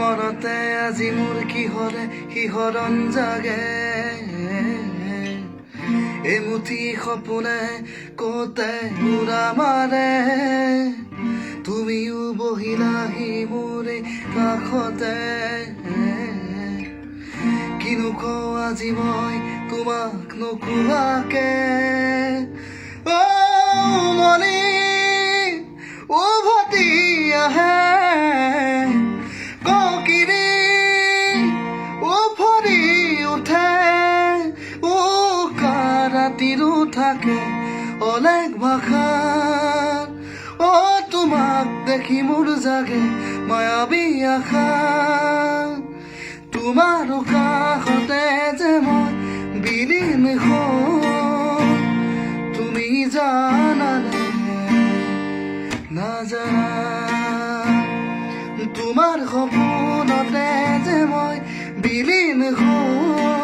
মনতে আজি মোৰ কিহৰে শিহৰণ জাগে এমুঠি সপোনে কতে উৰা মাৰে তুমিও বহিলাহি মোৰে কাষতে কিনো কওঁ আজি মই তোমাক নোকোৱাকে মনি উভতি আহে ককিৰি উফৰি উঠে ৰাতিৰো থাকে অলেখ ভাষাত তোমাক দেখি মোৰ জাগে মায়াবী আশা তোমাৰ কাষতে যে মই বিলীন হওঁ তুমি জানানে নাজানা তোমাৰ সপোনতে যে মই বিলীন হওঁ